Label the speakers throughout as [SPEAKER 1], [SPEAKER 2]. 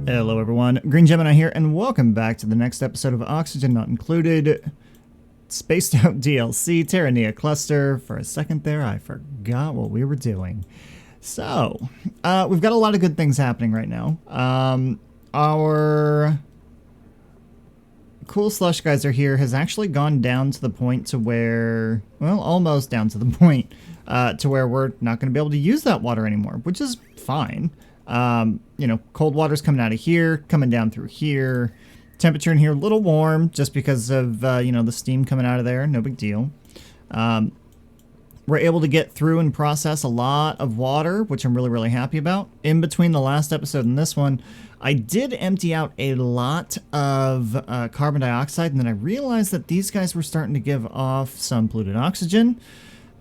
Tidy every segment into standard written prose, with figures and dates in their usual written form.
[SPEAKER 1] Hello everyone, Green Gemini here, and welcome back to the next episode of Oxygen Not Included, Spaced Out DLC, Terrania Cluster. For a second there, I forgot what we were doing. So, we've got a lot of good things happening right now. Our cool slush geyser here has actually gone down to the point to where, well, almost down to the point to where we're not going to be able to use that water anymore, which is fine. You know, cold water's coming out of here, coming down through here. Temperature in here a little warm just because of, you know, the steam coming out of there. No big deal. We're able to get through and process a lot of water, which I'm really, really happy about. In between the last episode and this one, I did empty out a lot of carbon dioxide, and then I realized that these guys were starting to give off some polluted oxygen.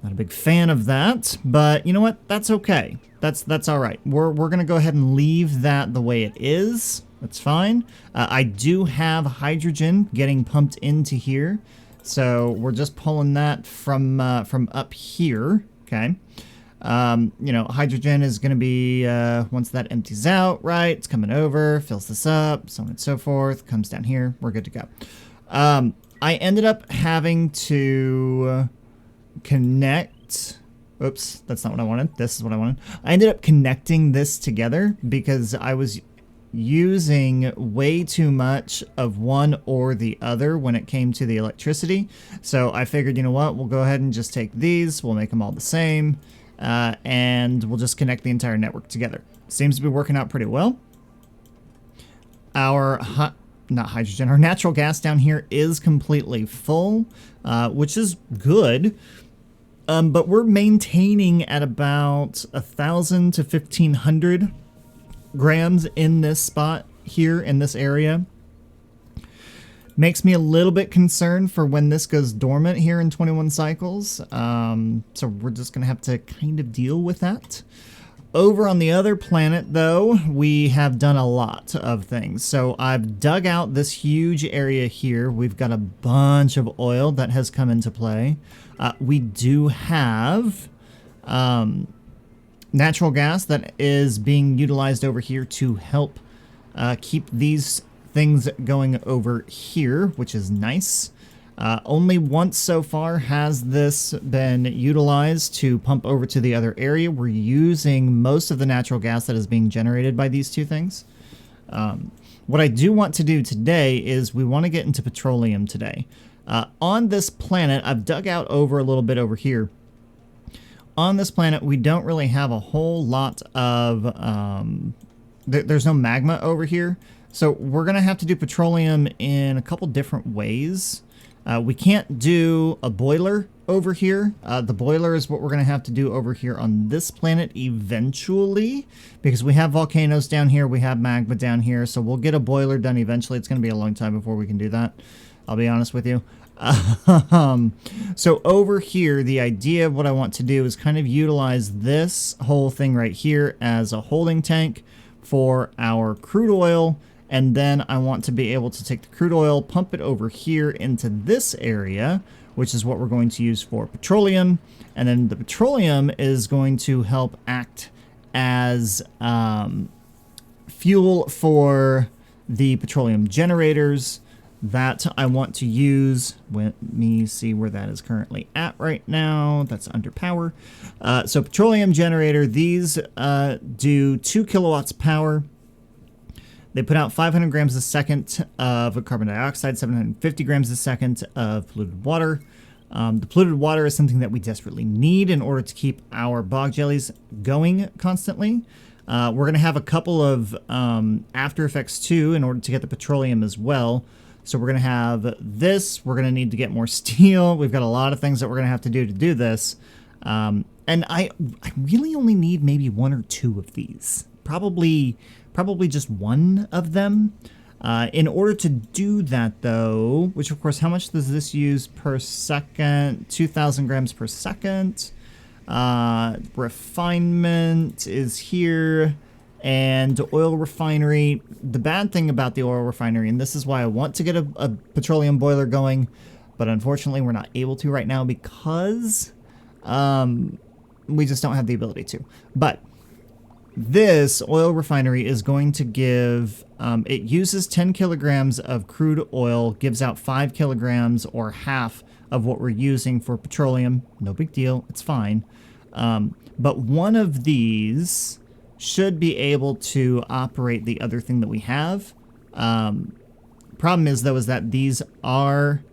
[SPEAKER 1] Not a big fan of that, but you know what? That's okay. That's all right. We're going to go ahead and leave that the way it is. That's fine. I do have hydrogen getting pumped into here, so we're just pulling that from up here. Okay. You know, hydrogen is going to be once that empties out, right? It's coming over, fills this up, so on and so forth. Comes down here. We're good to go. I ended up having to connect. Oops, that's not what I wanted. This is what I wanted. I ended up connecting this together because I was using way too much of one or the other when it came to the electricity. So I figured, you know what, we'll go ahead and just take these, we'll make them all the same, and we'll just connect the entire network together. Seems to be working out pretty well. Our not hydrogen, our natural gas down here is completely full, which is good. But we're maintaining at about 1,000 to 1,500 grams in this spot here in this area. Makes me a little bit concerned for when this goes dormant here in 21 cycles. So we're just going to have to kind of deal with that. Over on the other planet, though, we have done a lot of things. So I've dug out this huge area here. We've got a bunch of oil that has come into play. We do have natural gas that is being utilized over here to help keep these things going over here, which is nice. Only once so far has this been utilized to pump over to the other area. We're using most of the natural gas that is being generated by these two things. What I do want to do today is we want to get into petroleum today. On this planet, I've dug out over a little bit over here. On this planet, we don't really have a whole lot of... there's no magma over here. So we're going to have to do petroleum in a couple different ways. We can't do a boiler over here. The boiler is what we're going to have to do over here on this planet eventually, because we have volcanoes down here, we have magma down here, so we'll get a boiler done eventually. It's going to be a long time before we can do that, I'll be honest with you. So over here, the idea of what I want to do is kind of utilize this whole thing right here as a holding tank for our crude oil. And then I want to be able to take the crude oil, pump it over here into this area, which is what we're going to use for petroleum. And then the petroleum is going to help act as fuel for the petroleum generators that I want to use. Let me see where that is currently at right now. That's under power. So petroleum generator, these do 2 kilowatts power. They put out 500 grams a second of carbon dioxide, 750 grams a second of polluted water. The polluted water is something that we desperately need in order to keep our bog jellies going constantly. We're going to have a couple of after effects too in order to get the petroleum as well. So we're going to have this. We're going to need to get more steel. We've got a lot of things that we're going to have to do this. And I really only need maybe one or two of these. Probably just one of them. In order to do that, though, which of course, how much does this use per second? 2,000 grams per second. Refinement is here. And oil refinery. The bad thing about the oil refinery, and this is why I want to get a petroleum boiler going, but unfortunately we're not able to right now because we just don't have the ability to. But this oil refinery is going to give, it uses 10 kilograms of crude oil, gives out 5 kilograms or half of what we're using for petroleum. No big deal, it's fine. But one of these should be able to operate the other thing that we have. Problem is, though, is that these are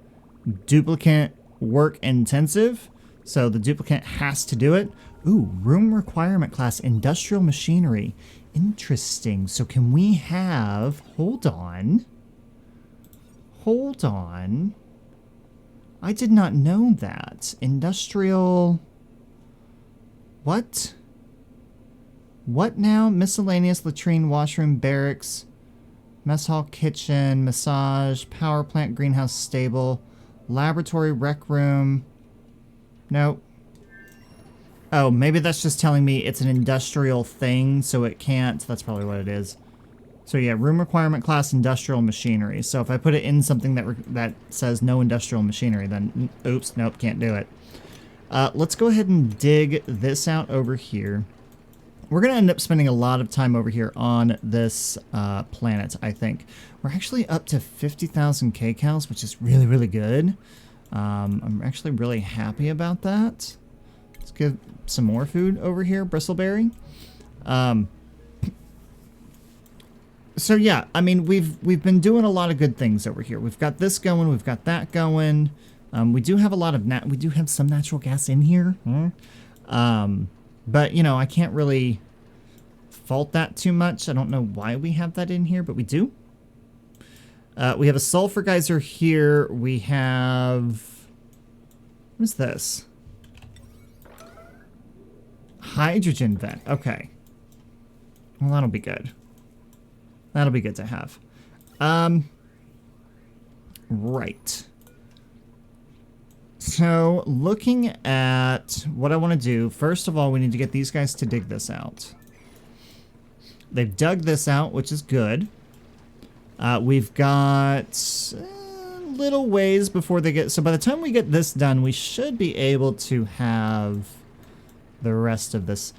[SPEAKER 1] duplicate work intensive, so the duplicate has to do it. Ooh, room requirement class, industrial machinery. Interesting. So can we have, hold on. I did not know that. Industrial, what now? Miscellaneous, latrine, washroom, barracks, mess hall, kitchen, massage, power plant, greenhouse, stable, laboratory, rec room. Nope. Oh, maybe that's just telling me it's an industrial thing, so it can't. That's probably what it is. So yeah, room requirement class, industrial machinery. So if I put it in something that says no industrial machinery, then oops, nope, can't do it. Let's go ahead and dig this out over here. We're going to end up spending a lot of time over here on this planet, I think. We're actually up to 50,000 kcals, which is really, really good. I'm actually really happy about that. Let's give some more food over here, bristleberry. So yeah, I mean, we've been doing a lot of good things over here. We've got this going, we've got that going. We do have a lot of we do have some natural gas in here. But, you know, I can't really fault that too much. I don't know why we have that in here, but we do. We have a sulfur geyser here. We have... what is this? Hydrogen vent. Okay. Well, that'll be good. That'll be good to have. Right. So, looking at what I want to do, first of all, we need to get these guys to dig this out. They've dug this out, which is good. We've got little ways before they get... so by the time we get this done, we should be able to have the rest of this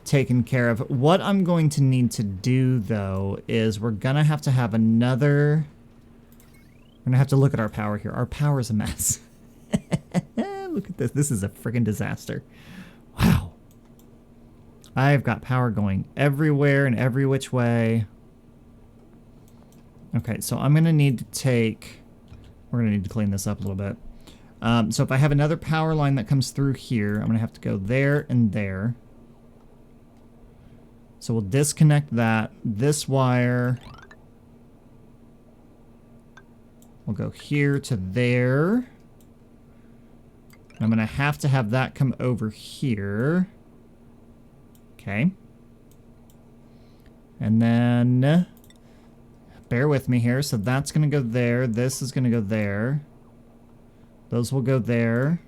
[SPEAKER 1] taken care of. What I'm going to need to do, though, is we're going to have another... we're going to have to look at our power here. Our power is a mess. Look at this. This is a freaking disaster. Wow. I've got power going everywhere and every which way. Okay, so I'm going to need to take... we're going to need to clean this up a little bit. So if I have another power line that comes through here, I'm going to have to go there and there. So we'll disconnect that. This wire will go here to there. I'm going to have that come over here. Okay. And then, bear with me here. So that's going to go there. This is going to go there. Those will go there.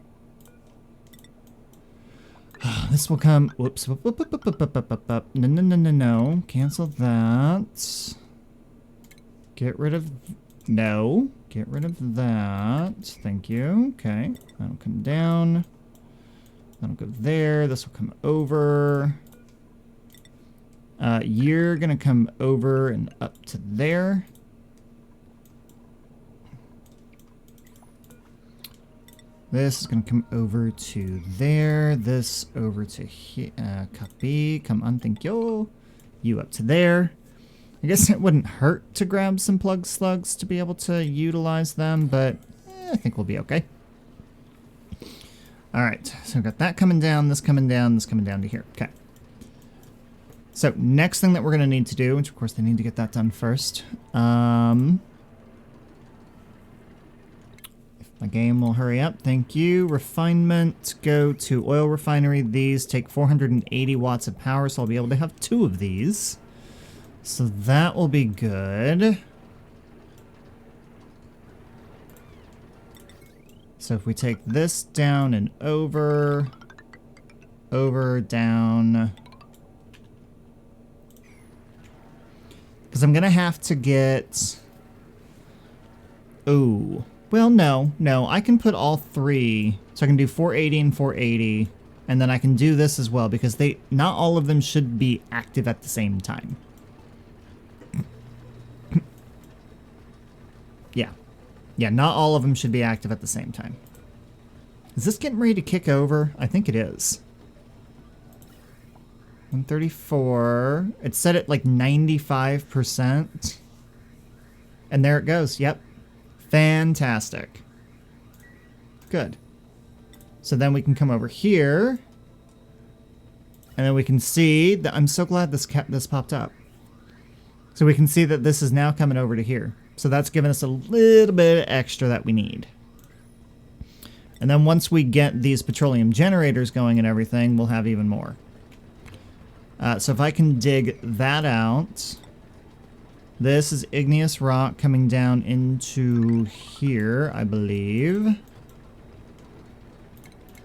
[SPEAKER 1] This will come... whoops. No. Cancel that. Get rid of... no. Get rid of that. Thank you. Okay. That'll come down. That'll go there. This will come over. You're going to come over and up to there. This is going to come over to there. This over to here. Copy. Come on. Thank you. You up to there. I guess it wouldn't hurt to grab some plug slugs to be able to utilize them, but I think we'll be okay. Alright, so we've got that coming down, this coming down, this coming down to here. Okay. So, next thing that we're going to need to do, which of course they need to get that done first. If my game will hurry up, thank you. Refinement, go to oil refinery. These take 480 watts of power, so I'll be able to have 2 of these. So that will be good. So if we take this down and over, down. Because I'm going to have to get... ooh. Well, no. I can put all 3. So I can do 480 and 480. And then I can do this as well because not all of them should be active at the same time. Yeah. Yeah, not all of them should be active at the same time. Is this getting ready to kick over? I think it is. 134. It's set at like 95%. And there it goes. Yep. Fantastic. Good. So then we can come over here. And then we can see that I'm so glad this popped up. So we can see that this is now coming over to here. So that's giving us a little bit extra that we need. And then once we get these petroleum generators going and everything, we'll have even more. So if I can dig that out. This is igneous rock coming down into here, I believe.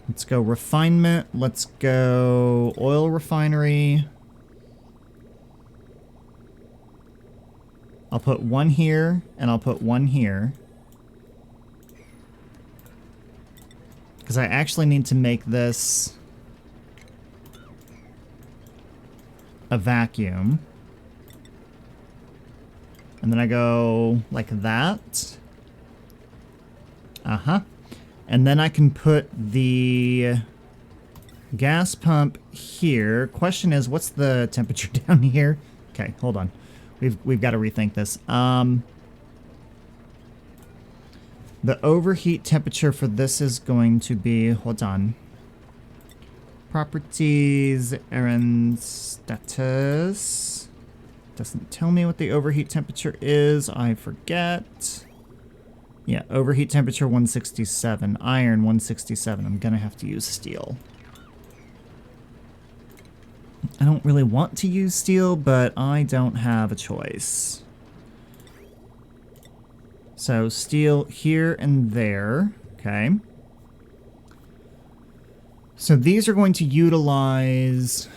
[SPEAKER 1] Let's go refinement. Let's go oil refinery. I'll put one here, and I'll put one here. Because I actually need to make this a vacuum. And then I go like that. Uh-huh. And then I can put the gas pump here. Question is, what's the temperature down here? Okay, hold on. We've got to rethink this. The overheat temperature for this is going to be, hold on. Properties, errand status. Doesn't tell me what the overheat temperature is. I forget. Yeah, overheat temperature 167. Iron 167. I'm going to have to use steel. I don't really want to use steel, but I don't have a choice. So steel here and there. Okay. So these are going to utilize...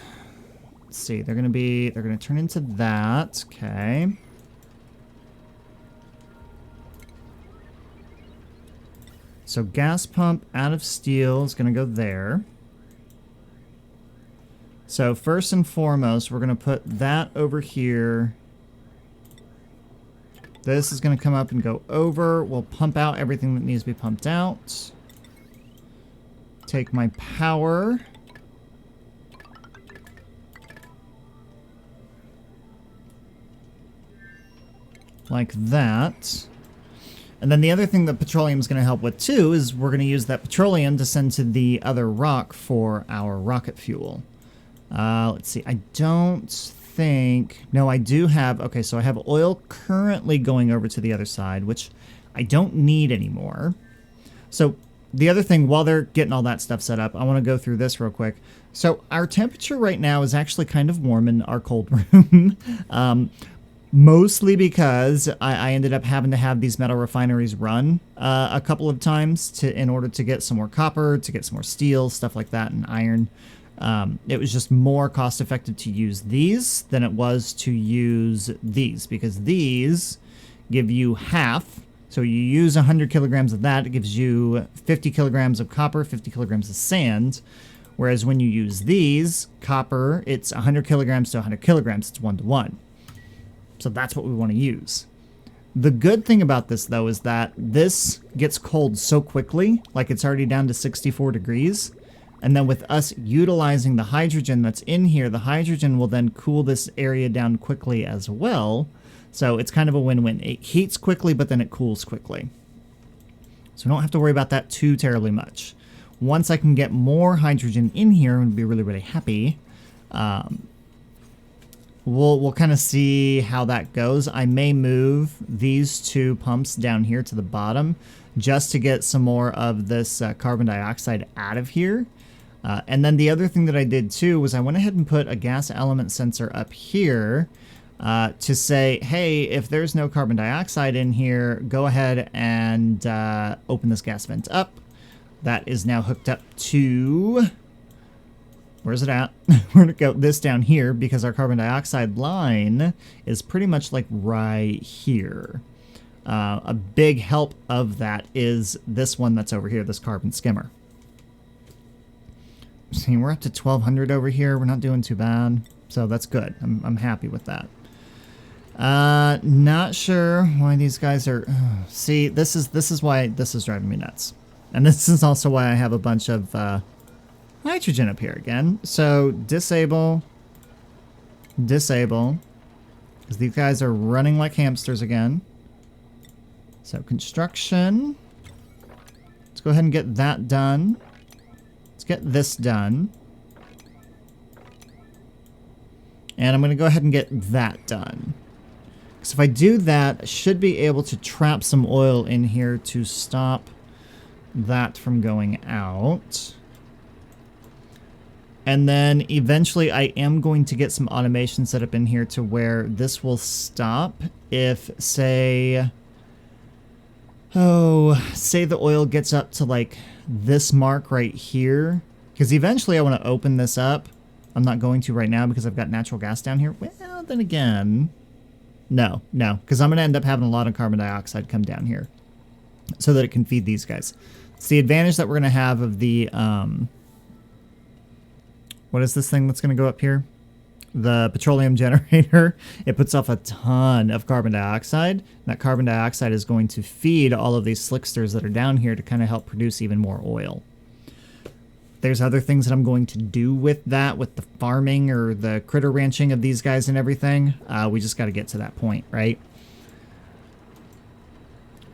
[SPEAKER 1] Let's see, they're going to turn into that. Okay. So gas pump out of steel is going to go there. So first and foremost, we're going to put that over here. This is going to come up and go over. We'll pump out everything that needs to be pumped out. Take my power. Like that. And then the other thing that petroleum is going to help with too is we're going to use that petroleum to send to the other rock for our rocket fuel. Let's see. I don't think... No, I do have... Okay, so I have oil currently going over to the other side, which I don't need anymore. So the other thing, while they're getting all that stuff set up, I want to go through this real quick. So our temperature right now is actually kind of warm in our cold room. Mostly because I ended up having to have these metal refineries run a couple of times in order to get some more copper, to get some more steel, stuff like that, and iron. It was just more cost effective to use these than it was to use these, because these give you half. So you use 100 kilograms of that, it gives you 50 kilograms of copper, 50 kilograms of sand. Whereas when you use these, copper, it's 100 kilograms to 100 kilograms, it's 1 to 1. So that's what we want to use. The good thing about this, though, is that this gets cold so quickly, like it's already down to 64 degrees. And then with us utilizing the hydrogen that's in here, the hydrogen will then cool this area down quickly as well. So it's kind of a win-win. It heats quickly, but then it cools quickly. So we don't have to worry about that too terribly much. Once I can get more hydrogen in here, I'm going to be really, really happy. We'll kind of see how that goes. I may move these two pumps down here to the bottom just to get some more of this carbon dioxide out of here. And then the other thing that I did too was I went ahead and put a gas element sensor up here to say, hey, if there's no carbon dioxide in here, go ahead and open this gas vent up. That is now hooked up to... Where's it at? We're going to go this down here because our carbon dioxide line is pretty much like right here. A big help of that is this one that's over here, this carbon skimmer. See, we're up to 1,200 over here. We're not doing too bad. So that's good. I'm happy with that. Not sure why these guys are... see, this is why this is driving me nuts. And this is also why I have a bunch of nitrogen up here again. So disable. Disable. Because these guys are running like hamsters again. So construction. Let's go ahead and get that done. Let's get this done. And I'm going to go ahead and get that done. So if I do that, I should be able to trap some oil in here to stop that from going out. And then eventually I am going to get some automation set up in here to where this will stop if, say... oh, say the oil gets up to like this mark right here. Because eventually I want to open this up. I'm not going to right now because I've got natural gas down here. Well, then again... no, because I'm going to end up having a lot of carbon dioxide come down here so that it can feed these guys. It's the advantage that we're going to have of the, what is this thing that's going to go up here? The petroleum generator. It puts off a ton of carbon dioxide. That carbon dioxide is going to feed all of these slicksters that are down here to kind of help produce even more oil. There's other things that I'm going to do with that, with the farming or the critter ranching of these guys and everything. We just got to get to that point, right?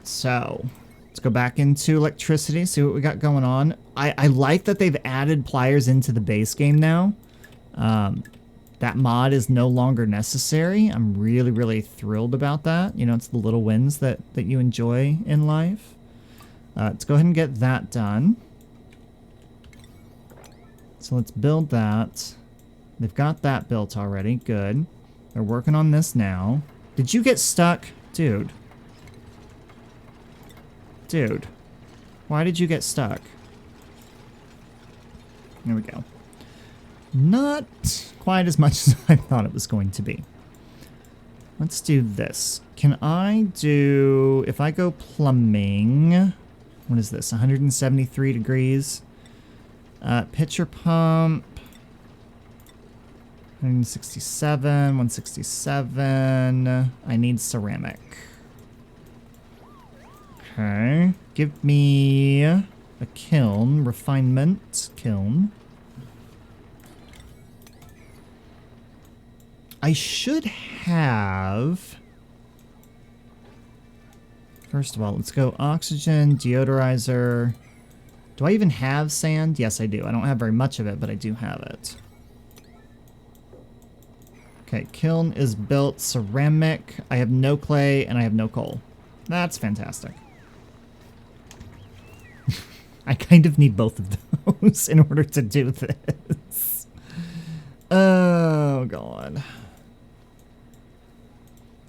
[SPEAKER 1] So, let's go back into electricity, see what we got going on. I like that they've added pliers into the base game now. That mod is no longer necessary. I'm really, really thrilled about that. You know, it's the little wins that you enjoy in life. Let's go ahead and get that done. So let's build that. They've got that built already. Good. They're working on this now. Did you get stuck? Dude. Dude. Why did you get stuck? There we go. Not quite as much as I thought it was going to be. Let's do this. Can I do... if I go plumbing... what is this? 173 degrees. Pitcher pump, 167, 167. I need ceramic. Okay. Give me a kiln, refinement kiln. I should have... first of all, let's go oxygen, deodorizer... do I even have sand? Yes, I do. I don't have very much of it, but I do have it. Okay, kiln is built. Ceramic. I have no clay, and I have no coal. That's fantastic. I kind of need both of those in order to do this. Oh, God.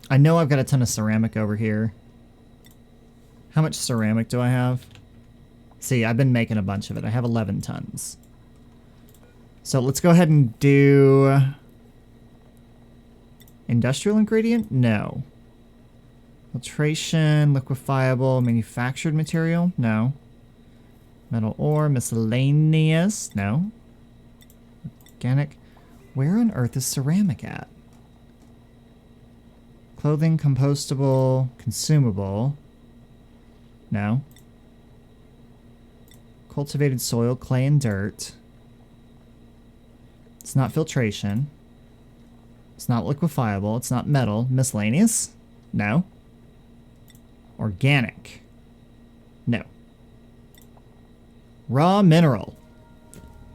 [SPEAKER 1] I know I've got a ton of ceramic over here. How much ceramic do I have? See, I've been making a bunch of it. I have 11 tons. So let's go ahead and do... industrial ingredient? No. Filtration, liquefiable, manufactured material? No. Metal ore, miscellaneous? No. Organic. Where on earth is ceramic at? Clothing, compostable, consumable. No. Cultivated soil, clay, and dirt. It's not filtration. It's not liquefiable. It's not metal. Miscellaneous? No. Organic? No. Raw mineral.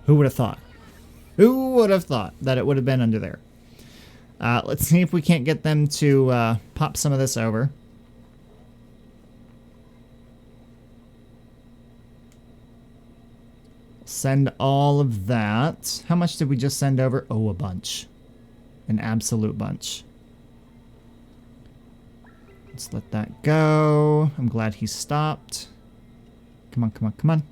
[SPEAKER 1] Who would have thought? Who would have thought that it would have been under there? Let's see if we can't get them to pop some of this over. Send all of that. How much did we just send over? Oh, a bunch. An absolute bunch. Let's let that go. I'm glad he stopped. Come on, come on, come on.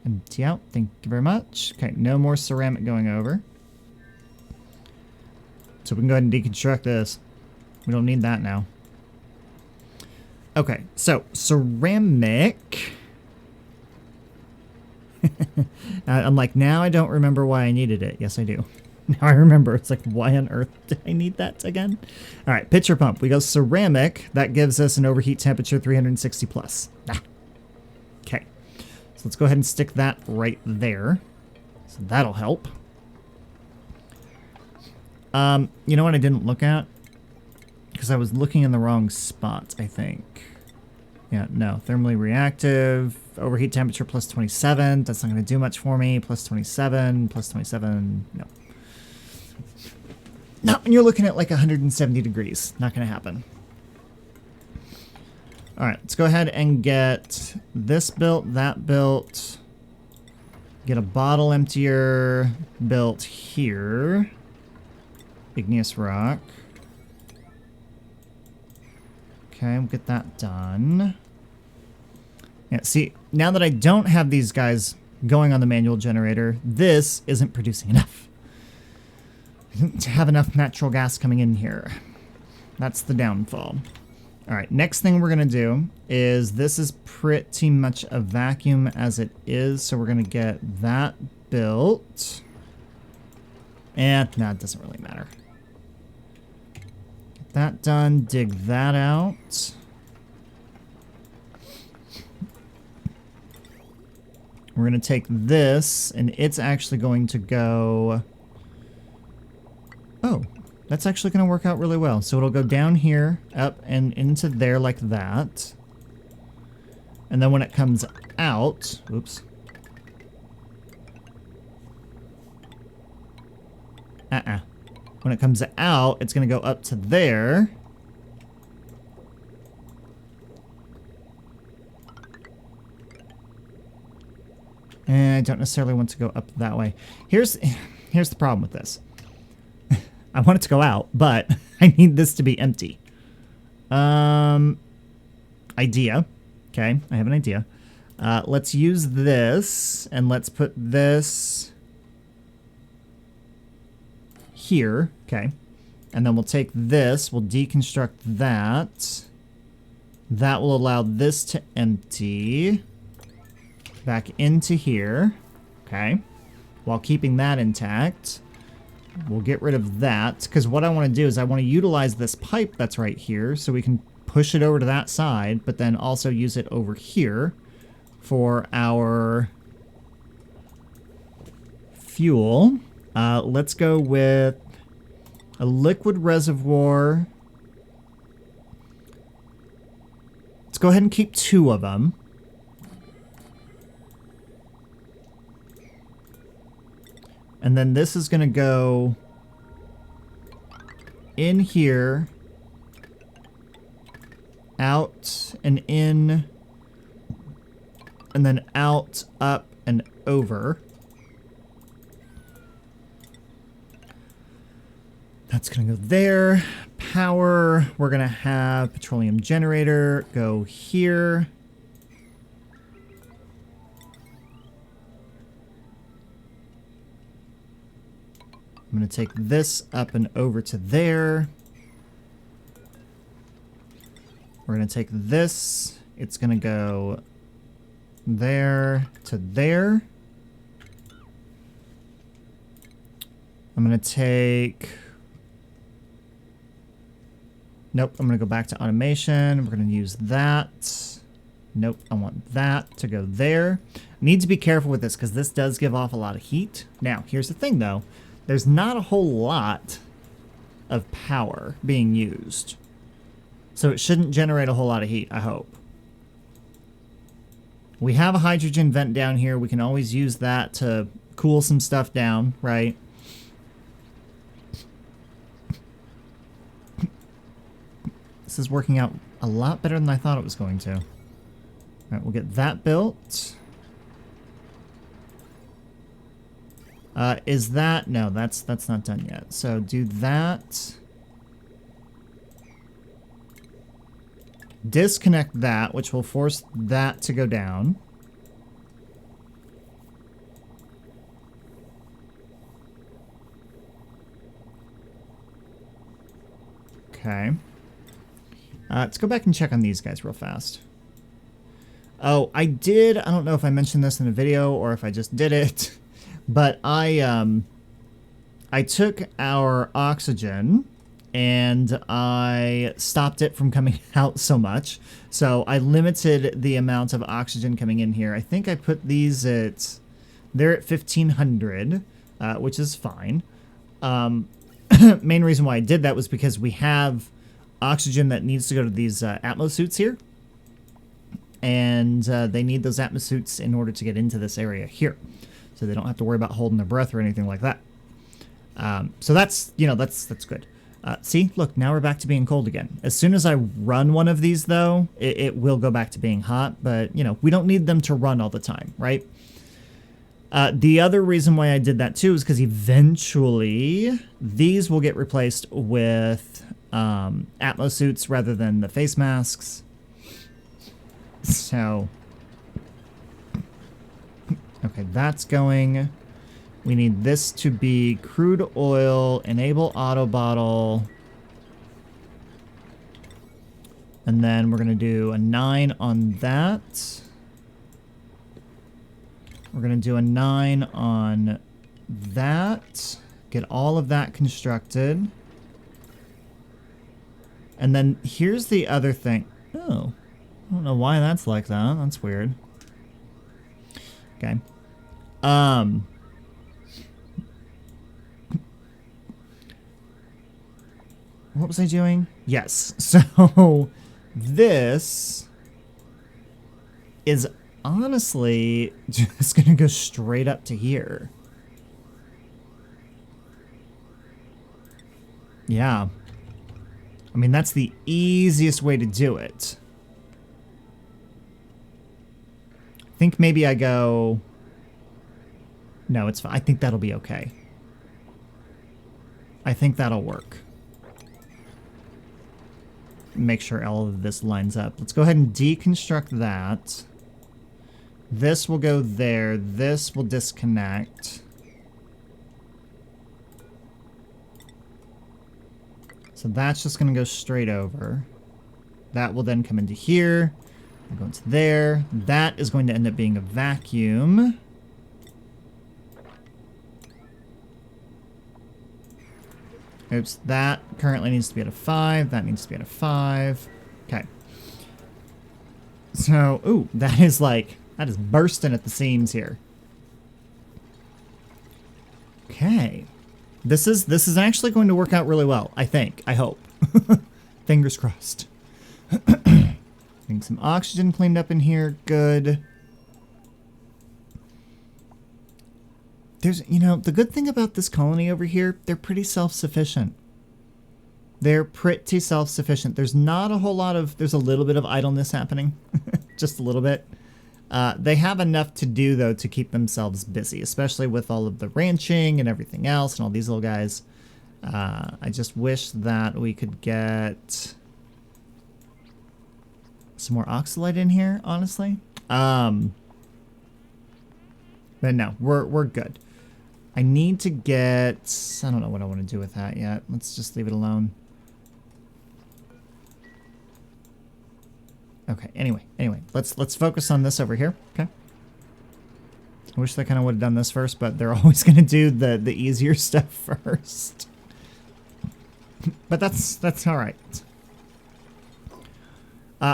[SPEAKER 1] Empty out. Thank you very much. Okay, no more ceramic going over. So we can go ahead and deconstruct this. We don't need that now. Okay, so ceramic... I'm like, now I don't remember why I needed it. Yes, I do. Now I remember. It's like, why on earth did I need that again? All right, pitcher pump. We go ceramic. That gives us an overheat temperature 360 plus. Okay. So let's go ahead and stick that right there. So that'll help. You know what I didn't look at? Because I was looking in the wrong spot, I think. Yeah, no. Thermally reactive. Overheat temperature plus 27. That's not going to do much for me. Plus 27. Plus 27. No. Not when you're looking at like 170 degrees. Not going to happen. All right, let's go ahead and get this built, that built. Get a bottle emptier built here. Igneous rock. Okay, we'll get that done. Yeah, see, now that I don't have these guys going on the manual generator, this isn't producing enough. I didn't have enough natural gas coming in here. That's the downfall. All right, next thing we're going to do is this is pretty much a vacuum as it is, so we're going to get that built. And no, it doesn't really matter. Get that done, dig that out. We're going to take this, and it's actually going to go... Oh, that's actually going to work out really well. So it'll go down here, up, and into there like that. And then when it comes out... Oops. When it comes out, it's going to go up to there. And I don't necessarily want to go up that way. Here's the problem with this. I want it to go out, but I need this to be empty. Idea. Okay, I have an idea. Let's use this, and let's put this here. Okay. And then we'll take this, we'll deconstruct that. That will allow this to empty back into here. Okay. While keeping that intact. We'll get rid of that, because what I want to do is I want to utilize this pipe that's right here so we can push it over to that side, but then also use it over here for our fuel. Let's go with a liquid reservoir. Let's go ahead and keep 2 of them. And then this is going to go in here, out and in, and then out, up, and over. That's going to go there. Power, we're going to have petroleum generator go here. I'm going to take this up and over to there. We're going to take this. It's going to go there to there. I'm going to take... Nope, I'm going to go back to automation. We're going to use that. Nope, I want that to go there. I need to be careful with this because this does give off a lot of heat. Now, here's the thing though. There's not a whole lot of power being used. So it shouldn't generate a whole lot of heat, I hope. We have a hydrogen vent down here. We can always use that to cool some stuff down, right? This is working out a lot better than I thought it was going to. All right, we'll get that built. Is that... No, that's not done yet. So do that. Disconnect that, which will force that to go down. Okay. Let's go back and check on these guys real fast. Oh, I don't know if I mentioned this in a video or if I just did it, but I took our oxygen and I stopped it from coming out so much. So I limited the amount of oxygen coming in here. I think I put these they're at 1500, which is fine. Main reason why I did that was because we have oxygen that needs to go to these Atmo suits here. And they need those Atmo suits in order to get into this area here. So they don't have to worry about holding their breath or anything like that. So that's, that's good. See, look, now we're back to being cold again. As soon as I run one of these, though, it will go back to being hot. But, we don't need them to run all the time, right? The other reason why I did that, too, is because eventually these will get replaced with Atmo suits rather than the face masks. So, okay, that's going. We need this to be crude oil, enable auto bottle. And then we're going to do a 9 on that. We're going to do a 9 on that. Get all of that constructed. And then here's the other thing. Oh, I don't know why that's like that. That's weird. Okay. What was I doing? Yes. So this is honestly just going to go straight up to here. Yeah. I mean, that's the easiest way to do it. I think maybe I go... No, it's fine. I think that'll be okay. I think that'll work. Make sure all of this lines up. Let's go ahead and deconstruct that. This will go there. This will disconnect. So that's just going to go straight over. That will then come into here. We'll go into there. That is going to end up being a vacuum. Oops, that currently needs to be at a 5. That needs to be at a 5. Okay. So, ooh, that is bursting at the seams here. Okay. This is actually going to work out really well, I think. I hope. Fingers crossed. Getting some oxygen cleaned up in here. Good. There's, the good thing about this colony over here, they're pretty self-sufficient. They're pretty self-sufficient. There's not a whole lot of, there's a little bit of idleness happening. Just a little bit. They have enough to do, though, to keep themselves busy, especially with all of the ranching and everything else and all these little guys. I just wish that we could get some more oxalate in here, honestly. But no, we're good. I need to get... I don't know what I want to do with that yet. Let's just leave it alone. Okay, anyway. Let's focus on this over here. Okay. I wish they kind of would have done this first, but they're always going to do the easier stuff first. But that's all right.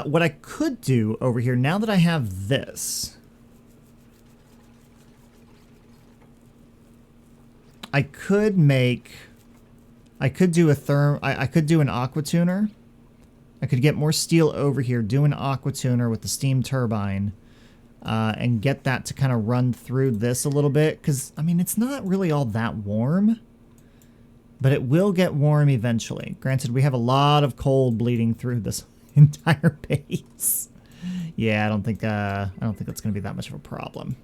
[SPEAKER 1] What I could do over here, now that I have this... I could do an aqua tuner. I could get more steel over here, do an aqua tuner with the steam turbine, and get that to kind of run through this a little bit. Because, I mean, it's not really all that warm, but it will get warm eventually. Granted, we have a lot of cold bleeding through this entire base. Yeah, I don't think that's going to be that much of a problem.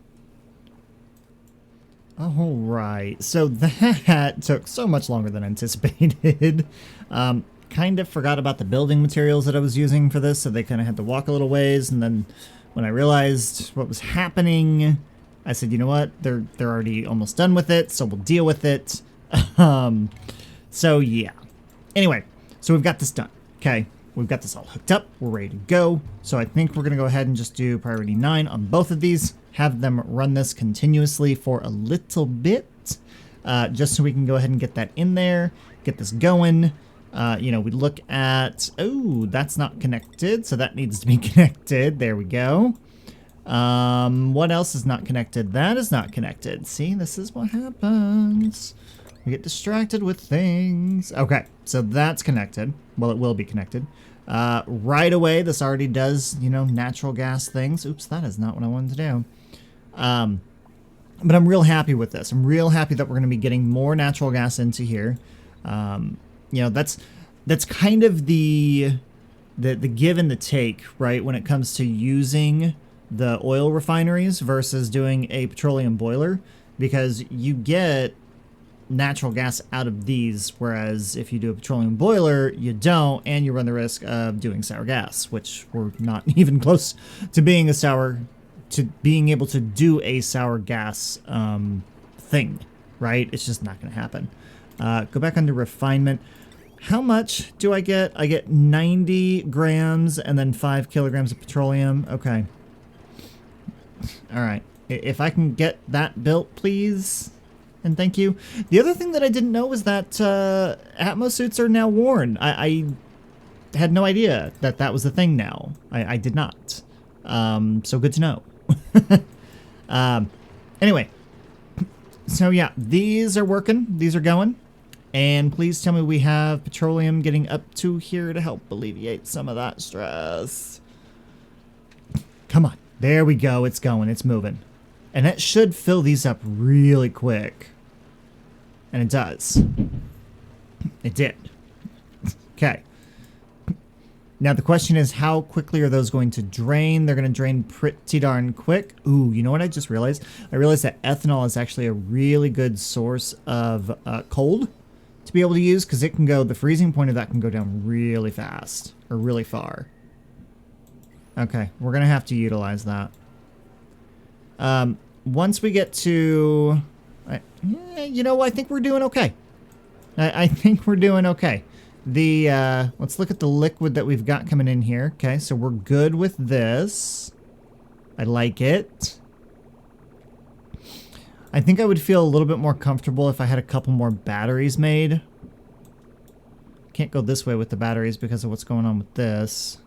[SPEAKER 1] All right, so that took so much longer than anticipated. Kind of forgot about the building materials that I was using for this, so they kind of had to walk a little ways, and then when I realized what was happening, I said, you know what, they're already almost done with it, so we'll deal with it. So yeah. Anyway, so we've got this done, okay? We've got this all hooked up. We're ready to go. So I think we're going to go ahead and just do priority 9 on both of these. Have them run this continuously for a little bit. Just so we can go ahead and get that in there. Get this going. You know, we look at... Oh, that's not connected. So that needs to be connected. There we go. What else is not connected? That is not connected. See, this is what happens. We get distracted with things. Okay, so that's connected. Well, it will be connected. Right away, this already does, you know, natural gas things. Oops, that is not what I wanted to do. But I'm real happy with this. I'm real happy that we're going to be getting more natural gas into here. You know, that's kind of the give and the take, right, when it comes to using the oil refineries versus doing a petroleum boiler, because you get natural gas out of these, whereas if you do a petroleum boiler, you don't, and you run the risk of doing sour gas, which we're not even close to being able to do a sour gas thing, right? It's just not going to happen. Go back under refinement. How much do I get? I get 90 grams and then 5 kilograms of petroleum. Okay. All right. If I can get that built, please. And thank you. The other thing that I didn't know was that Atmos suits are now worn. I had no idea that that was a thing now. I did not. So good to know. Anyway. So yeah, these are working. These are going. And please tell me we have petroleum getting up to here to help alleviate some of that stress. Come on. There we go. It's going. It's moving. And that should fill these up really quick. And it does. It did. Okay. Now the question is, how quickly are those going to drain? They're going to drain pretty darn quick. Ooh, you know what I just realized? I realized that ethanol is actually a really good source of cold to be able to use, because it can go, the freezing point of that can go down really fast or really far. Okay, we're going to have to utilize that. Once we get to... you know, I think we're doing okay. I think we're doing okay. Let's look at the liquid that we've got coming in here. Okay, so we're good with this. I like it. I think I would feel a little bit more comfortable if I had a couple more batteries made. Can't go this way with the batteries because of what's going on with this.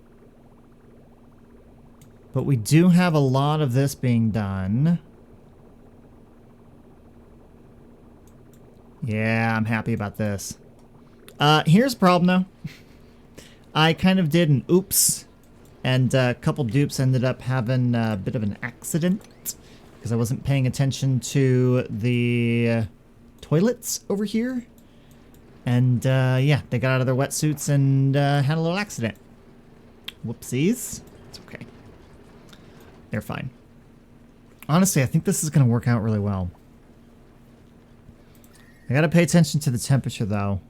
[SPEAKER 1] But we do have a lot of this being done. Yeah, I'm happy about this. Here's a problem though. I kind of did an oops, and a couple dupes ended up having a bit of an accident because I wasn't paying attention to the toilets over here. And yeah, they got out of their wetsuits and had a little accident. Whoopsies. It's okay. They're fine. Honestly, I think this is going to work out really well. I got to pay attention to the temperature though.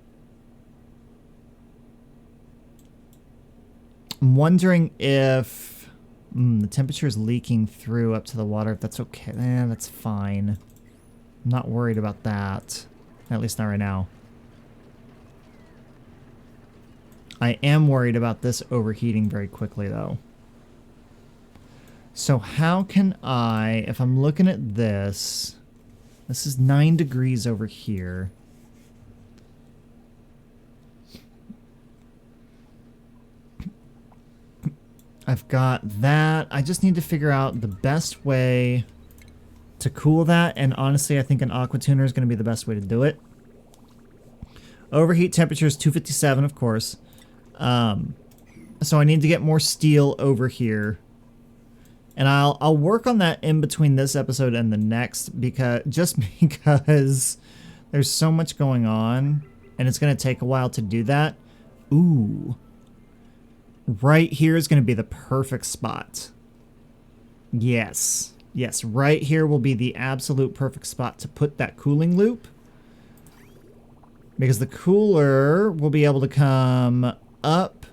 [SPEAKER 1] I'm wondering if the temperature is leaking through up to the water. If that's okay, that's fine. I'm not worried about that. At least not right now. I am worried about this overheating very quickly though. So how can I, if I'm looking at this, this is 9 degrees over here. I've got that. I just need to figure out the best way to cool that. And honestly, I think an aqua tuner is going to be the best way to do it. Overheat temperature is 257, of course. So I need to get more steel over here. And I'll work on that in between this episode and the next, because there's so much going on and it's going to take a while to do that. Ooh. Right here is going to be the perfect spot. Yes. Yes, right here will be the absolute perfect spot to put that cooling loop. Because the cooler will be able to come up,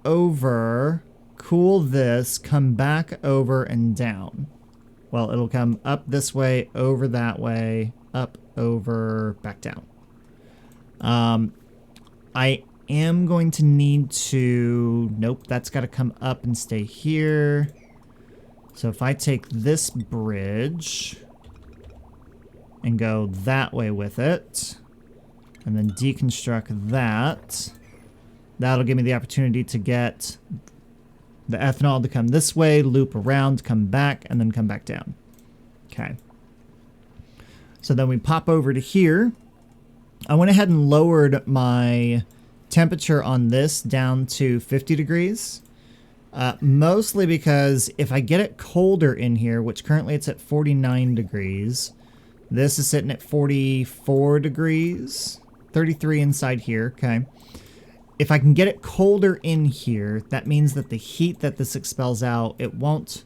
[SPEAKER 1] over, cool this, come back over and down. Well, it'll come up this way, over that way, up, over, back down. I am going to need to... Nope, that's got to come up and stay here. So if I take this bridge and go that way with it, and then deconstruct that, that'll give me the opportunity to get the ethanol to come this way, loop around, come back, and then come back down. Okay. So then we pop over to here. I went ahead and lowered my temperature on this down to 50 degrees. Mostly because if I get it colder in here, which currently it's at 49 degrees, this is sitting at 44 degrees, 33 inside here, okay. If I can get it colder in here, that means that the heat that this expels out, it won't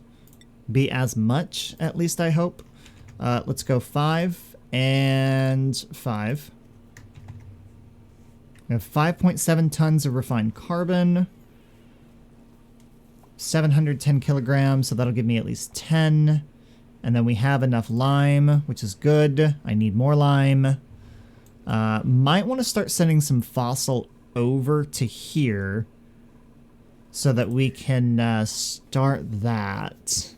[SPEAKER 1] be as much, at least I hope. Let's go 5 and 5. We have 5.7 tons of refined carbon. 710 kilograms, so that'll give me at least 10. And then we have enough lime, which is good. I need more lime. Might want to start sending some fossil over to here so that we can start that.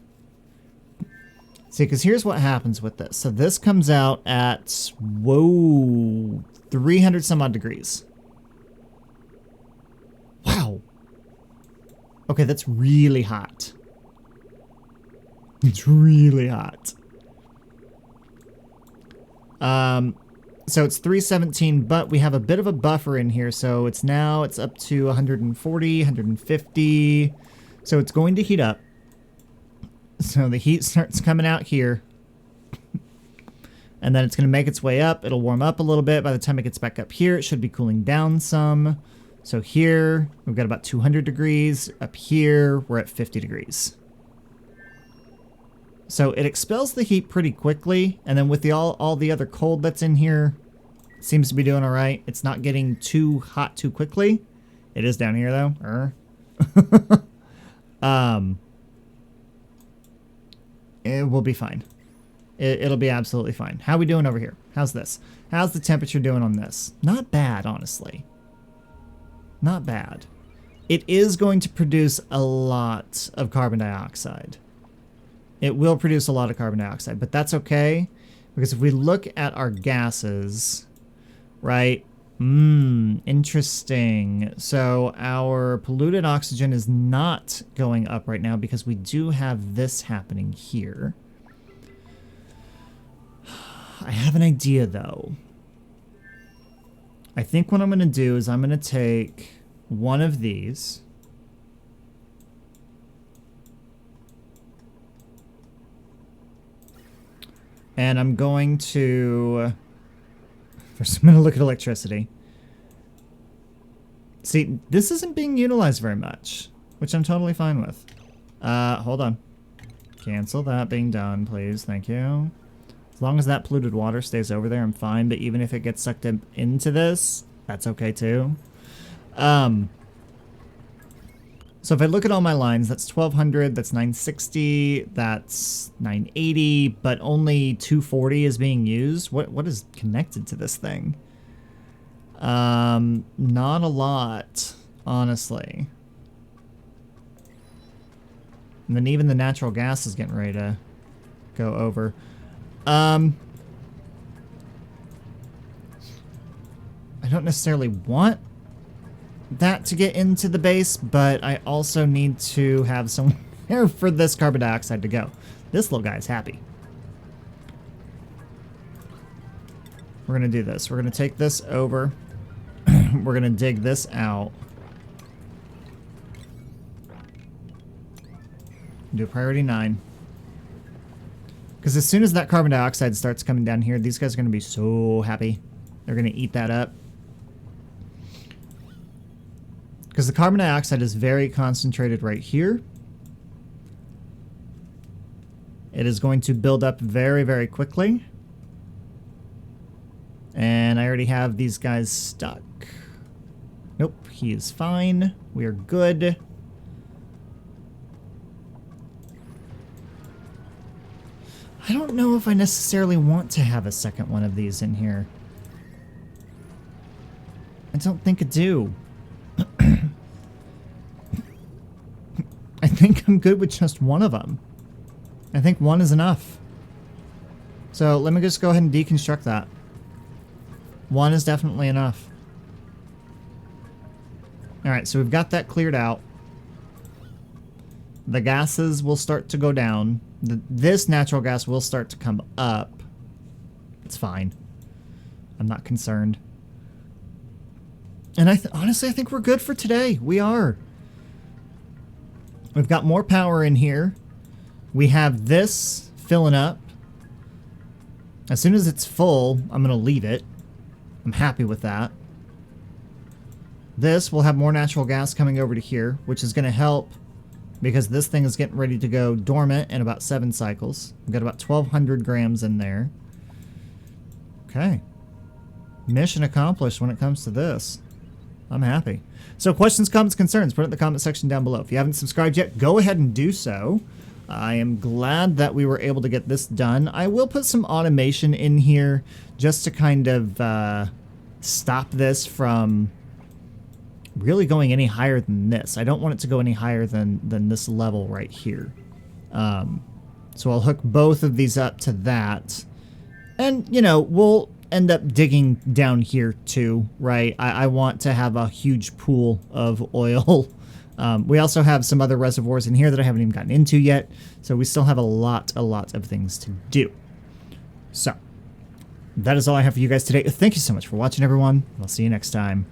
[SPEAKER 1] See, because here's what happens with this. So this comes out at, whoa, 300 some odd degrees. Wow. Okay, that's really hot. It's really hot. So it's 317, but we have a bit of a buffer in here, so it's up to 140, 150. So it's going to heat up. So the heat starts coming out here. And then it's going to make its way up. It'll warm up a little bit. By the time it gets back up here, it should be cooling down some. So here, we've got about 200 degrees. Up here, we're at 50 degrees. So it expels the heat pretty quickly, and then with all the other cold that's in here, it seems to be doing all right. It's not getting too hot too quickly. It is down here, though. It will be fine. It'll be absolutely fine. How are we doing over here? How's this? How's the temperature doing on this? Not bad, honestly. Not bad. It is going to produce a lot of carbon dioxide. It will produce a lot of carbon dioxide, but that's okay. Because if we look at our gases, right? Interesting. So our polluted oxygen is not going up right now because we do have this happening here. I have an idea, though. I think what I'm going to do is I'm going to take one of these. And I'm going to... First, I'm going to look at electricity. See, this isn't being utilized very much, which I'm totally fine with. Hold on. Cancel that being done, please. Thank you. As long as that polluted water stays over there, I'm fine. But even if it gets sucked into this, that's okay too. So if I look at all my lines, that's 1200, that's 960, that's 980, but only 240 is being used. What is connected to this thing? Not a lot, honestly. And then even the natural gas is getting ready to go over. I don't necessarily want that to get into the base, but I also need to have somewhere for this carbon dioxide to go. This little guy's happy. We're gonna do this. We're gonna take this over. We're gonna dig this out. Do priority 9. Because as soon as that carbon dioxide starts coming down here, these guys are going to be so happy. They're going to eat that up. Because the carbon dioxide is very concentrated right here. It is going to build up very, very quickly. And I already have these guys stuck. Nope, he is fine. We are good. I don't know if I necessarily want to have a second one of these in here. I don't think I do. think I'm good with just one of them. I think one is enough. So let me just go ahead and deconstruct that. One is definitely enough. Alright, so we've got that cleared out. The gases will start to go down. This natural gas will start to come up. It's fine. I'm not concerned. And honestly, I think we're good for today. We are. We've got more power in here. We have this filling up. As soon as it's full, I'm going to leave it. I'm happy with that. This will have more natural gas coming over to here, which is going to help because this thing is getting ready to go dormant in about 7 cycles. We've got about 1,200 grams in there. Okay. Mission accomplished when it comes to this. I'm happy. So questions, comments, concerns, put it in the comment section down below. If you haven't subscribed yet, go ahead and do so. I am glad that we were able to get this done. I will put some automation in here just to kind of stop this from really going any higher than this. I don't want it to go any higher than this level right here. So I'll hook both of these up to that. And, you know, we'll end up digging down here too, right? I want to have a huge pool of oil. We also have some other reservoirs in here that I haven't even gotten into yet. So we still have a lot of things to do. So that is all I have for you guys today. Thank you so much for watching, everyone. I'll see you next time.